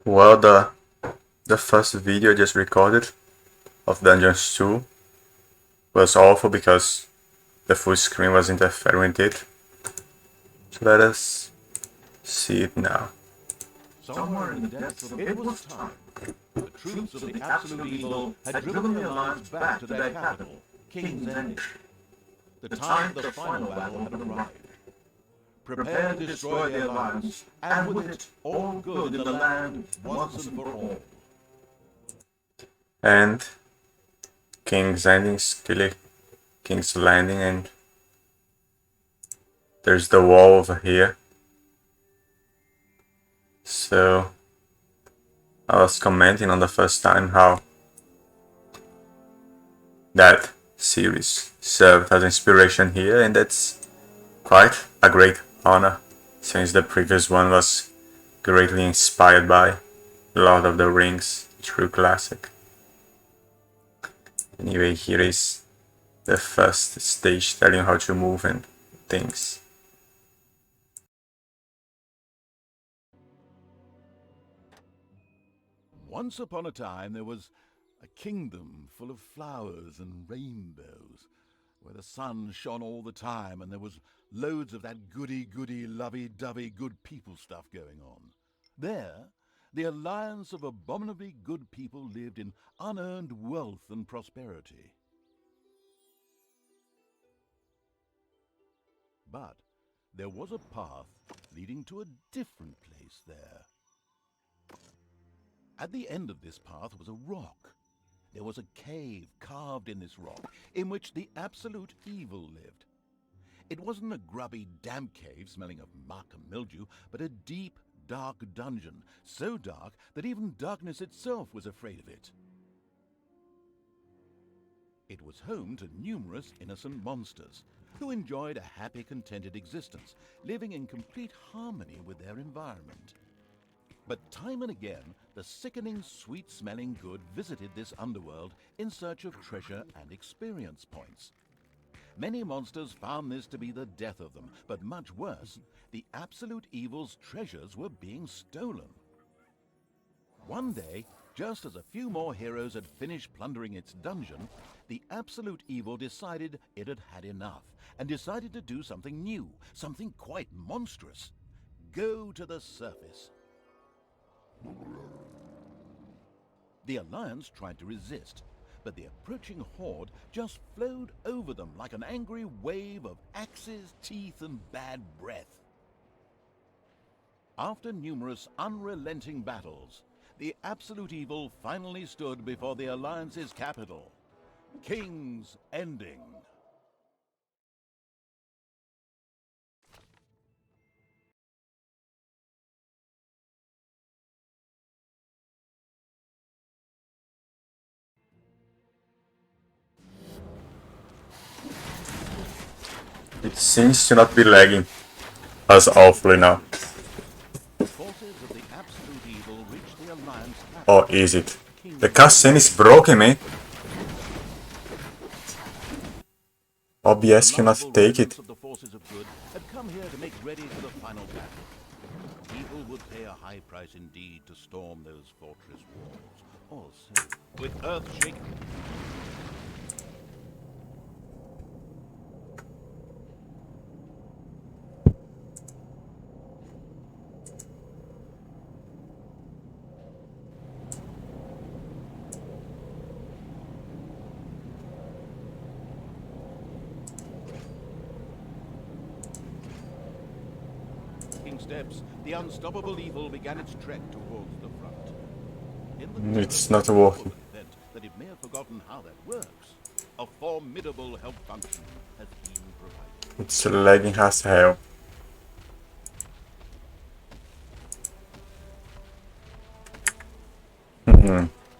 Well, the first video I just recorded of Dungeons 2 was awful because the full screen was interfering with it. So let us see it now. Somewhere in the depths of it was time. The troops of the Absolute Evil had driven the Alliance back to their capital, King's Ending. The time of the final battle had arrived. Prepare to destroy the Alliance, and with it, all good in the land once and for all. And King's Ending is clearly King's Landing, and there's the wall over here. So I was commenting on the first time how that series served as inspiration here, and that's quite a great honor, since the previous one was greatly inspired by Lord of the Rings, true classic. Anyway, here is the first stage telling you how to move and things. Once upon a time there was a kingdom full of flowers and rainbows, where the sun shone all the time and there was loads of that goody-goody, lovey-dovey good people stuff going on. There, the alliance of abominably good people lived in unearned wealth and prosperity. But there was a path leading to a different place there. At the end of this path was a rock. There was a cave carved in this rock, in which the Absolute Evil lived. It wasn't a grubby, damp cave smelling of muck and mildew, but a deep, dark dungeon, so dark that even darkness itself was afraid of it. It was home to numerous innocent monsters, who enjoyed a happy, contented existence, living in complete harmony with their environment. But time and again, the sickening, sweet-smelling good visited this underworld in search of treasure and experience points. Many monsters found this to be the death of them, but much worse, the Absolute Evil's treasures were being stolen. One day, just as a few more heroes had finished plundering its dungeon, the Absolute Evil decided it had had enough, and decided to do something new, something quite monstrous. Go to the surface. The Alliance tried to resist, but the approaching horde just flowed over them like an angry wave of axes, teeth, and bad breath. After numerous unrelenting battles, the Absolute Evil finally stood before the Alliance's capital, King's Ending. It seems to not be lagging as awfully now. Forces of the Absolute Evil reached the Alliance capital. Or is it? The cutscene is broken, man. OBS cannot take it. Of the forces of good had come here to make ready for the final battle. Evil would pay a high price indeed to storm those fortress walls. Also, with earth shaking. Steps, the unstoppable evil began its trek towards the front. It's not working. That it may have forgotten how that works. A formidable help function has been provided. It's lagging as hell.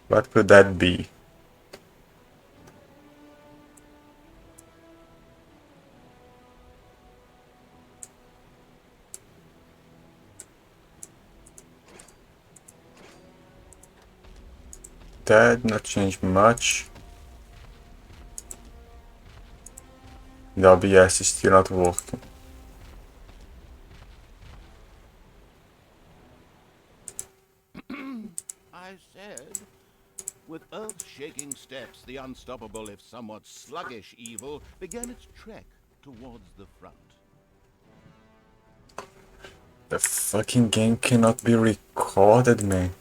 What could that be? That not change much. The OBS is still not working. I said. With earth-shaking steps, the unstoppable, if somewhat sluggish evil began its trek towards the front. The fucking game cannot be recorded, man.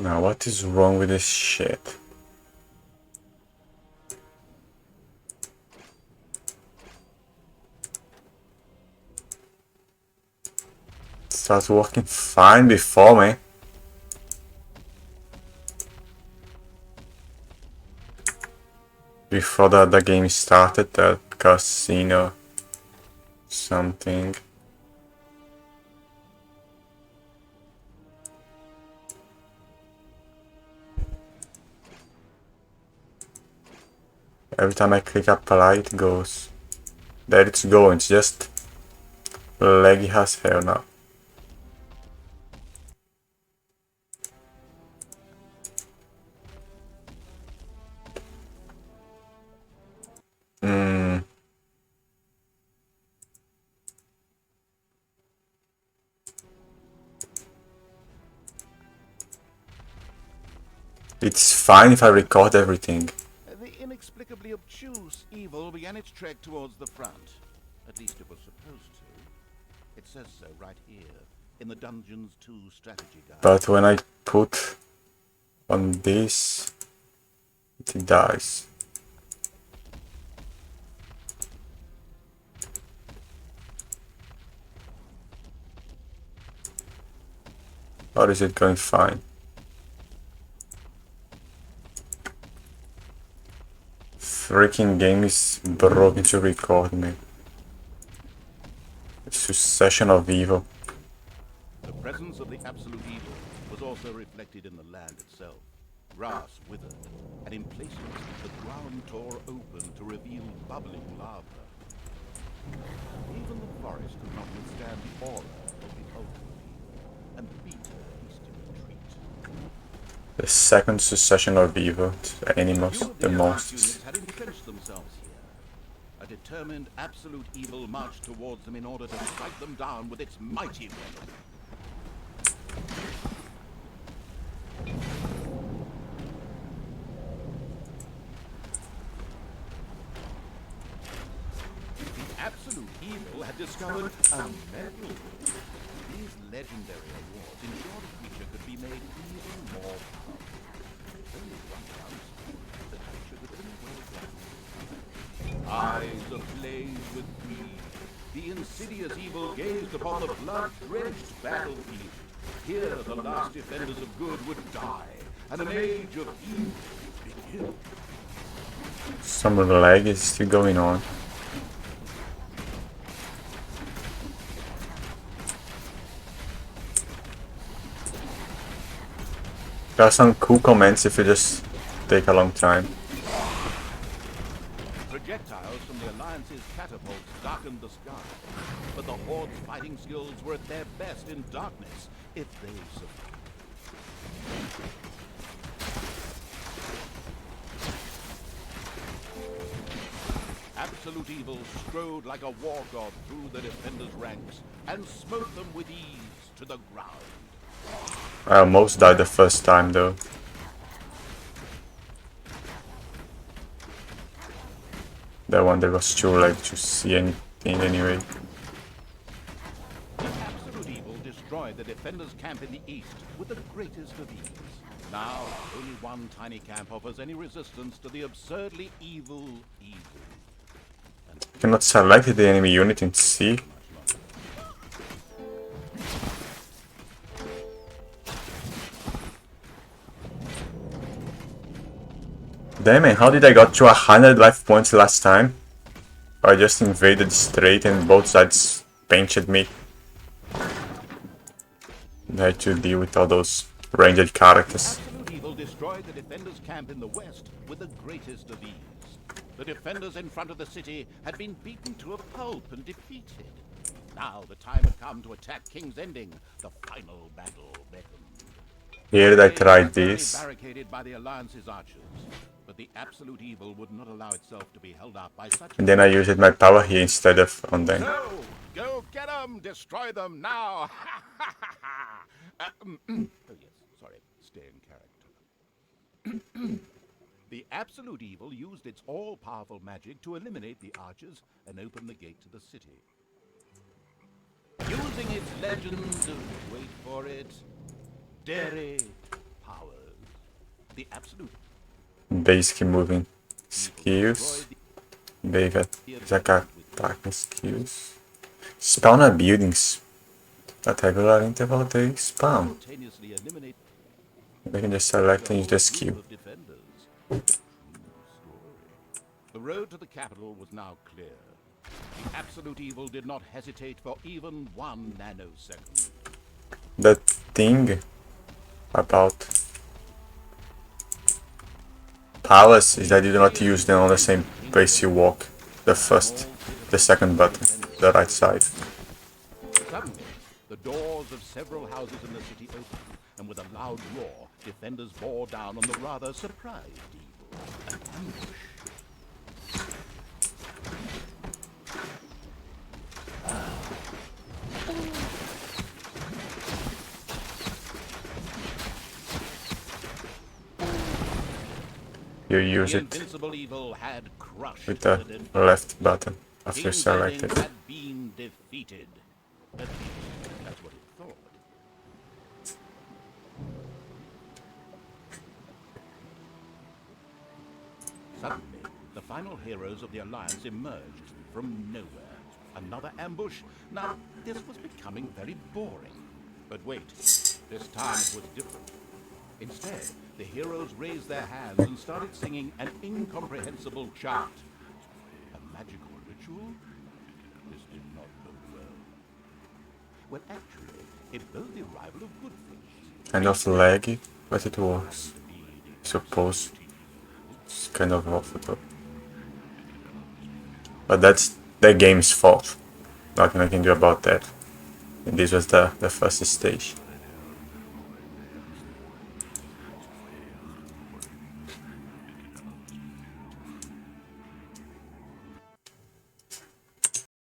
Now, what is wrong with this shit? It started working fine before, man. Before the game started, that casino something. Every time I click apply, it goes. There it's going, it's just laggy as hell now. It's fine if I record everything. The inexplicably obtuse evil began its trek towards the front. At least it was supposed to. It says so right here, in the Dungeons 2 strategy guide. But when I put on this, it dies. Or is it going fine? Freaking game is broken to record me. A succession of evil. The presence of the absolute evil was also reflected in the land itself. Grass withered, and in places the ground tore open to reveal bubbling lava. Even the forest could not withstand the aura of the ultimate evil, and beat hasty retreat. The second succession of evil, animals, the monsters. Had entrenched themselves here. A determined absolute evil marched towards them in order to strike them down with its mighty weapon. The absolute evil had discovered a medal. These legendary awards ensured a creature could be made even more powerful. Only one downside, the creature could only well ground. Eyes ablaze with greed, the insidious evil gazed upon the blood-drenched battlefield. Here the last defenders of good would die, and an age of evil begin. Some lag is still going on. There are some cool comments if you just take a long time. Projectiles from the Alliance's catapults darkened the sky, but the Horde's fighting skills were at their best in darkness, if they survived. Absolute evil strode like a war god through the defenders' ranks and smote them with ease to the ground. I almost died the first time though. That one there was too late to see anything anyway. The absolute evil destroyed the defenders' camp in the east with the greatest of ease. Now, only one tiny camp offers any resistance to the absurdly evil evil. And Cannot select the enemy unit in C. Damn it, how did I got to 100 life points last time? I just invaded straight and both sides painted me. I had to deal with all those ranged characters. Absolute Evil destroyed the defenders' camp in the west with the greatest of ease. The defenders in front of the city had been beaten to a pulp and defeated. Now the time had come to attack King's Ending. The final battle beckoned. Here I tried They were this. barricaded by the Alliance's archers, but the Absolute Evil would not allow itself to be held up by such. And then I used my power here instead of on them. So, go get them! Destroy them now! Oh yes, sorry, stay in character. The Absolute Evil used its all-powerful magic to eliminate the archers and open the gate to the city. Using its legend, wait for it, Dairy powers, the Absolute Basic moving skills. Basic attacking skills. Spawner buildings. At regular interval they spawn. simultaneously eliminate We can just select and use the skill. of defenders. True story. The road to the capital was now clear. The Absolute Evil did not hesitate for even 1 nanosecond. The thing about powers is that you do not use them on the same place you walk. The second button, the right side. Suddenly, the doors of several houses in the city opened, and with a loud roar, defenders bore down on the rather surprised evil. An ambush. You use The it invincible evil had crushed with the defenders. left button after you King's select Landing it. had been defeated. At least, that's what it thought. Suddenly, the final heroes of the Alliance emerged from nowhere. Another ambush? Now, this was becoming very boring. But wait, this time it was different. Instead, the heroes raised their hands and started singing an incomprehensible chant. A magical ritual? This did not bode well. Well, actually, it bode the arrival of good things. Kind of laggy, but it works. Suppose it's kind of awful though. But that's the game's fault. Nothing I can do about that. And this was the first stage.